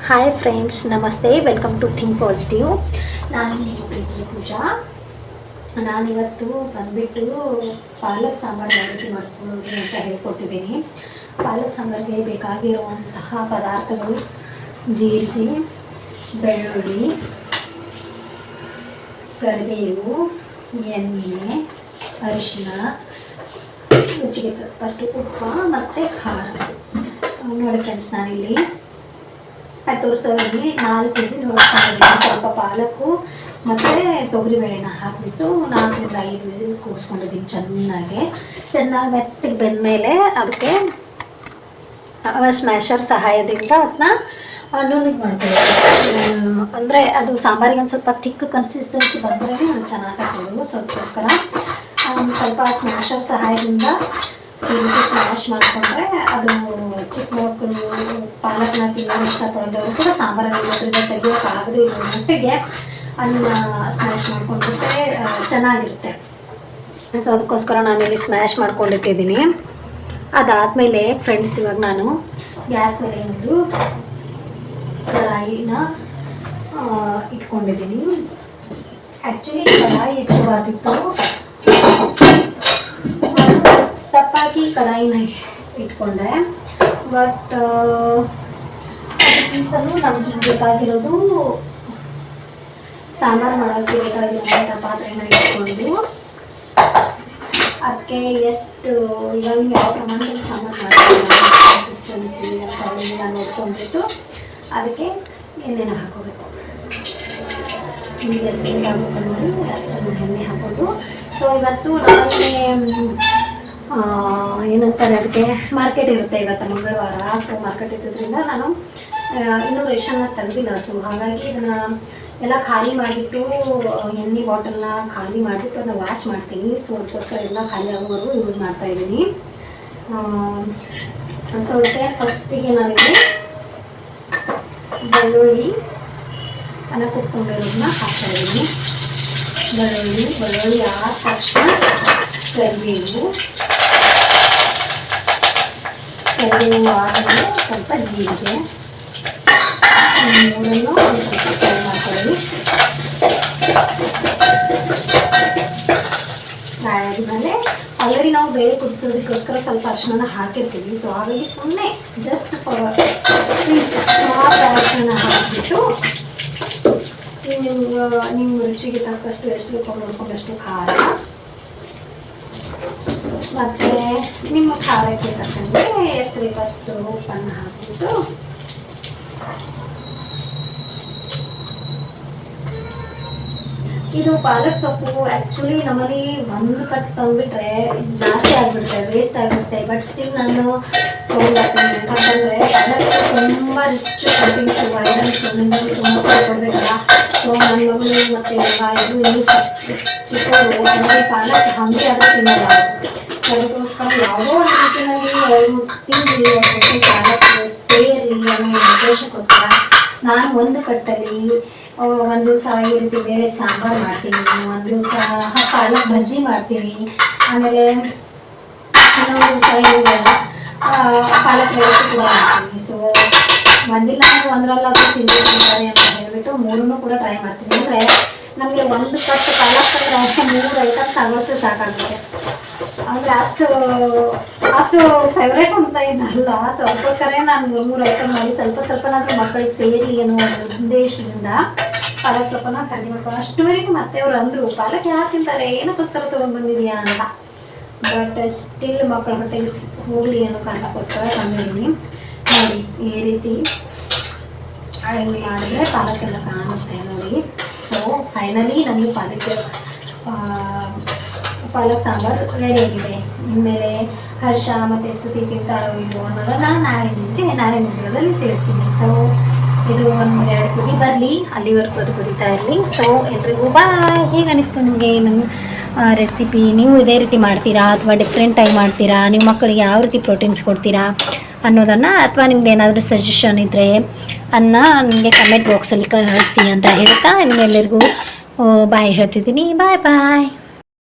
Hi friends, ನಮಸ್ತೆ. Welcome to Think Positive. ನಾನು ನಿಮ್ಮ ಪ್ರೀತಿಯ ಪೂಜಾ. ನಾನಿವತ್ತು ಬಂದುಬಿಟ್ಟು ಪಾಲಕ್ ಸಾಂಬಾರು ಯಾವ ರೀತಿ ಮಾಡ್ಕೊಳ್ಳೋದು ಅಂತ ಹೇಳ್ಕೊಟ್ಟಿದ್ದೀನಿ. ಪಾಲಕ್ ಸಾಂಬಾರಿಗೆ ಬೇಕಾಗಿರುವಂತಹ ಪದಾರ್ಥಗಳು: ಜೀರಿಗೆ, ಬೆಳ್ಳುಳ್ಳಿ, ಕರಿಬೇವು, ಎಣ್ಣೆ, ಅರಿಶಿನ, ರುಚಿಗೆ ತಕ್ಕಷ್ಟು ಉಪ್ಪು ಮತ್ತು ಖಾರ. ನೋಡಿ ಫ್ರೆಂಡ್ಸ್, ನಾನಿಲ್ಲಿ ತೋರಿಸ್ತಾ ಇದ್ದೀನಿ. 4 ವಿಸಿಲ್ ಹೊಡ್ಕೊಂಡಿದ್ದೀನಿ. ಸ್ವಲ್ಪ ಪಾಲಕ್ಕು ಮತ್ತು ತೊಗರಿಬೇಳೆನ ಹಾಕಿಬಿಟ್ಟು 4-5 ವಿಸಿಲ್ ಕೂರಿಸ್ಕೊಂಡಿದ್ದೀನಿ. ಚೆನ್ನಾಗಿ ಮೆತ್ತಗೆ ಬೆಂದಮೇಲೆ ಅದಕ್ಕೆ ಸ್ಮ್ಯಾಶರ್ ಸಹಾಯದಿಂದ ಅದನ್ನ ನುಣ್ಣಗೆ ಮಾಡ್ಕೊಳ್ಳೋದು. ಅಂದರೆ ಅದು ಸಾಂಬಾರಿಗೆ ಒಂದು ಸ್ವಲ್ಪ ಥಿಕ್ ಕನ್ಸಿಸ್ಟೆನ್ಸಿ ಬಂದರೆ ಅದು ಚೆನ್ನಾಗಿ ಹಾಕೋದು. ಸ್ವಲ್ಪಕ್ಕೋಸ್ಕರ ಸ್ವಲ್ಪ ಸ್ಮ್ಯಾಶರ್ ಸಹಾಯದಿಂದ ಈ ರೀತಿ ಸ್ಮ್ಯಾಶ್ ಮಾಡಿಕೊಂಡ್ರೆ ಅದು ಚಿಕ್ಕ ಮಕ್ಕಳು ಪಾಲಕ್ನ ತಿನ್ನೋದು ಇಷ್ಟಪಡೋದವರು ಕೂಡ ಸಾಂಬಾರಲ್ಲಿ ತೆಗಿಯೋಕ್ಕಾಗದೇ ಇರೋ ಮಟ್ಟಿಗೆ ಅದನ್ನ ಸ್ಮ್ಯಾಶ್ ಮಾಡ್ಕೊಂಡ್ಬಿಟ್ರೆ ಚೆನ್ನಾಗಿರುತ್ತೆ. ಸೊ ಅದಕ್ಕೋಸ್ಕರ ನಾನಿಲ್ಲಿ ಸ್ಮ್ಯಾಶ್ ಮಾಡ್ಕೊಂಡಿಟ್ಟಿದ್ದೀನಿ. ಅದಾದಮೇಲೆ ಫ್ರೆಂಡ್ಸ್, ಇವಾಗ ನಾನು ಗ್ಯಾಸ್ ಮೇಲೆ ಒಂದು ಕಡಾಯಿನ ಇಟ್ಕೊಂಡಿದ್ದೀನಿ. ಆ್ಯಕ್ಚುಲಿ ಕಡಾಯಿ ಇಟ್ಟಬಾರ್ದಿತ್ತು, ತಪ್ಪಾಗಿ ಕಡಾಯಿನ ಇಟ್ಕೊಂಡೆ. ಬಟ್ ಅದಕ್ಕಿಂತಲೂ ನಮ್ಗೆ ಬೇಕಾಗಿರೋದು ಸಾಂಬಾರು ಮಾಡೋಕ್ಕೆ ಬೇಕಾಗಿರುವಂಥ ಪಾತ್ರೆನ ಇಟ್ಕೊಂಡು ಅದಕ್ಕೆ ಎಷ್ಟು ಇವಾಗ ಯಾವ ಪ್ರಮಾಣದಲ್ಲಿ ಸಾಂಬಾರು ಮಾಡ್ತೀವಿ ಕನ್ಸಿಸ್ಟೆನ್ಸಿ ಅಂತ ನೋಡ್ಕೊಂಡ್ಬಿಟ್ಟು ಅದಕ್ಕೆ ಎಣ್ಣೆನ ಹಾಕೋಬೇಕು. ನಿಮಗೆ ಎಷ್ಟು ಬೇಕಾಗುತ್ತೆ ನೋಡಿ ಅಷ್ಟನ್ನು ಎಣ್ಣೆ ಹಾಕೋದು. ಸೊ ಇವತ್ತು ನಾಳೆ ಏನಂತಾರೆ, ಅದಕ್ಕೆ ಮಾರ್ಕೆಟ್ ಇರುತ್ತೆ. ಇವತ್ತು ಮಂಗಳವಾರ. ಸೊ ಮಾರ್ಕೆಟ್ ಇರೋದ್ರಿಂದ ನಾನು ಇನ್ನೂ ರೇಷನ್ನ ತೆಗೆದಿಲ್ಲ. ಸೊ ಹಾಗಾಗಿ ಇದನ್ನು ಎಲ್ಲ ಖಾಲಿ ಮಾಡಿಬಿಟ್ಟು ಎಣ್ಣೆ ಬಾಟಲ್ನ ಖಾಲಿ ಮಾಡಿಬಿಟ್ಟು ಅದನ್ನ ವಾಶ್ ಮಾಡ್ತೀನಿ. ಸೊ ಅದಕ್ಕೋಸ್ಕರ ಎಲ್ಲ ಖಾಲಿ ಆಗೋವರೆಗೂ ಯೂಸ್ ಮಾಡ್ತಾಯಿದ್ದೀನಿ. ಸೊ ಅದಕ್ಕೆ ಫಸ್ಟಿಗೆ ನಾನಿಲ್ಲಿ ಬೆಳ್ಳುಳ್ಳಿ ಕುಟ್ಕೊಂಡಿರೋದನ್ನ ಹಾಕ್ತಾಯಿದ್ದೀನಿ. ಬೆಳ್ಳುಳ್ಳಿ ಆದ ತಕ್ಷಣ ಕರಿಬೇವು ಆದಮೇಲೆ ಸ್ವಲ್ಪ ಜೀರಿಗೆ, ಮೂರನ್ನು ಸ್ವಲ್ಪ ಫ್ರೈ ಮಾಡ್ಕೊಳ್ಳಿ. ಫ್ರೈ ಆದಮೇಲೆ ಆಲ್ರೆಡಿ ನಾವು ಬೇಳೆ ಕುದಿಸೋದಕ್ಕೋಸ್ಕರ ಸ್ವಲ್ಪ ಅರಿಶಿನ ಹಾಕಿರ್ತೀವಿ. ಸೊ ಹಾಗಾಗಿ ಸುಮ್ಮನೆ ಜಸ್ಟ್ ಅರಿಶಿನ ಹಾಕಿಬಿಟ್ಟು ನಿಮ್ಮ ರುಚಿಗೆ ತಕ್ಕಷ್ಟು ಎಷ್ಟು ಬೇಕು ನೋಡ್ಕೊಂಡಷ್ಟು ಖಾರ ಮತ್ತು ನಿಮ್ಮ ಖಾರಕ್ಕೆ ತಕ್ಕಂತೆ ಎಷ್ಟು ಬೇಕಷ್ಟು ಉಪ್ಪನ್ನು ಹಾಕಿಬಿಟ್ಟು ಇದು ಪಾಲಕ್ ಸೊಪ್ಪು ಆ್ಯಕ್ಚುಲಿ ನಮ್ಮಲ್ಲಿ ಒಂದು ಕಟ್ ತಂದುಬಿಟ್ರೆ ಜಾಸ್ತಿ ಆಗಿಬಿಡುತ್ತೆ, ವೇಸ್ಟ್ ಆಗಿಬಿಡುತ್ತೆ. ಬಟ್ ಸ್ಟಿಲ್ ನಾನು ತೊಗೊಂಡ್ಬರ್ತೀನಿ. ಯಾಕಂತಂದರೆ ಪಾಲಕ್ ತುಂಬ ರಿಚ್ ಪ್ರೋಟೀನ್ಸು, ವೈಟಮಿನ್ಸು, ಮಿನರಲ್ಸು ಕೊಡಬೇಕಲ್ಲ. ಸೊ ನನ್ನ ಮಗಳು ಮತ್ತು ಇದು ಇನ್ನೂ ಚಿಕ್ಕವರು ನನಗೆ ಪಾಲಕ್ ಹಾಗೆ ಆದರೂ ತಿನ್ನಲ್ಲ. ಸೊ ಅದಕ್ಕೋಸ್ಕರ ಯಾವುದೋ ಒಂದು ರೀತಿಯಲ್ಲಿ ಅವರು ತಿಂದು ಜೊತೆ ಪಾಲಕ್ ಸೇರಿ ಅನ್ನೋ ಉದ್ದೇಶಕ್ಕೋಸ್ಕರ ನಾನು ಒಂದು ಕಟ್ಟಲ್ಲಿ ಒಂದು ದಿವಸ ಈ ರೀತಿ ಬೇಳೆ ಸಾಂಬಾರು ಮಾಡ್ತೀನಿ, ಒಂದು ದಿವಸ ಪಾಲಕ್ ಬಜ್ಜಿ ಮಾಡ್ತೀನಿ, ಆಮೇಲೆ ಇನ್ನೊಂದು ದಿವಸ ಇವೆಲ್ಲ ಪಾಲಕ್ ರೈಸ್ ಕೂಡ ಮಾಡ್ತೀನಿ. ಸೊ ಒಂದಿಲ್ಲ ಅಂದರೆ ಒಂದರಲ್ಲಾದರೂ ತಿಂತಾರೆ ಅಂತ ಹೇಳಿಬಿಟ್ಟು ಮೂರನ್ನು ಕೂಡ ಟ್ರೈ ಮಾಡ್ತೀನಿ. ಅಂದರೆ ನಮಗೆ ಒಂದು ಕಟ್ ಪಾಲಕ್ ಅಂದರೆ 3 ಐಟಮ್ಸ್ ಆಗೋಷ್ಟು ಸಾಕಾಗುತ್ತೆ. ಅಂದರೆ ಅಷ್ಟು ಫೇವ್ರೇಟ್ ಅಂತ ಏನಲ್ಲ. ಸೊ ಅದಕ್ಕೋಸ್ಕರ ನಾನು 3 ಐಟಮ್ ಮಾಡಿ ಸ್ವಲ್ಪನಾದರೂ ಮಕ್ಕಳಿಗೆ ಸೇರಿ ಅನ್ನೋ ಒಂದು ಉದ್ದೇಶದಿಂದ ಪಾಲಕ್ ಸೊಪ್ಪನ್ನ ಕಡಿಮೆ ಮಾಡ್ಕೊಂಡು ಅಷ್ಟುವರೆಗೂ ಮತ್ತೆ ಅವರು ಅಂದರು, ಪಾಲಕ್ ಯಾರು ತಿಂತಾರೆ, ಏನಕ್ಕೋಸ್ಕರ ತೊಗೊಂಡ್ಬಂದಿದೆಯಾ ಅಂತ. ಬಟ್ ಸ್ಟಿಲ್ ಮಕ್ಕಳ ಹೊಟ್ಟೆಗೆ ಹೋಗಲಿ ಅನ್ನೋ ಕಾರಣಕ್ಕೋಸ್ಕರ ತಂದಿದ್ದೀನಿ. ನೋಡಿ ಈ ರೀತಿ ಹಿಂಗೆ ಮಾಡಿದ್ರೆ ಪಾಲಕ್ಕೆಲ್ಲ ಕಾಣುತ್ತೆ ನೋಡಿ. ಸೊ ಫೈನಲಿ ನನಗೆ ಪಾಲಕ್ ಸಾಂಬಾರು ರೆಡಿಯಾಗಿದೆ. ಇನ್ಮೇಲೆ ಹರ್ಷ ಮತ್ತು ಸ್ತುತಿ ತಿಂತಾರೋ ಇಲ್ಲೋ ಅನ್ನೋದನ್ನು ನಾಳೆ ವಿಡಿಯೋದಲ್ಲಿ ತಿಳಿಸ್ತೀನಿ. ಸೊ ಇದು 1-2 ಕುದಿ ಬರಲಿ, ಅಲ್ಲಿವರೆಗೂ ಅದು ಕುದಿತಾ ಇರಲಿ. ಸೊ ಎಲ್ರಿಗೂ ಬಾಯ್. ಹೇಗೆ ಅನಿಸ್ತು ನಿಮಗೆ ನಮ್ಮ ರೆಸಿಪಿ? ನೀವು ಇದೇ ರೀತಿ ಮಾಡ್ತೀರಾ ಅಥವಾ ಡಿಫ್ರೆಂಟಾಗಿ ಮಾಡ್ತೀರಾ? ನಿಮ್ಮ ಮಕ್ಕಳಿಗೆ ಯಾವ ರೀತಿ ಪ್ರೋಟೀನ್ಸ್ ಕೊಡ್ತೀರಾ ಅನ್ನೋದನ್ನು, ಅಥವಾ ನಿಮ್ದು ಏನಾದರೂ ಸಜೆಷನ್ ಇದ್ದರೆ ಅದನ್ನ ನನಗೆ ಕಮೆಂಟ್ ಬಾಕ್ಸಲ್ಲಿ ಕಳಿಸಿ ಅಂತ ಹೇಳ್ತಾ ನಿಮ್ಮೆಲ್ಲರಿಗೂ ಬಾಯ್ ಹೇಳ್ತಿದ್ದೀನಿ. ಬಾಯ್ ಬಾಯ್.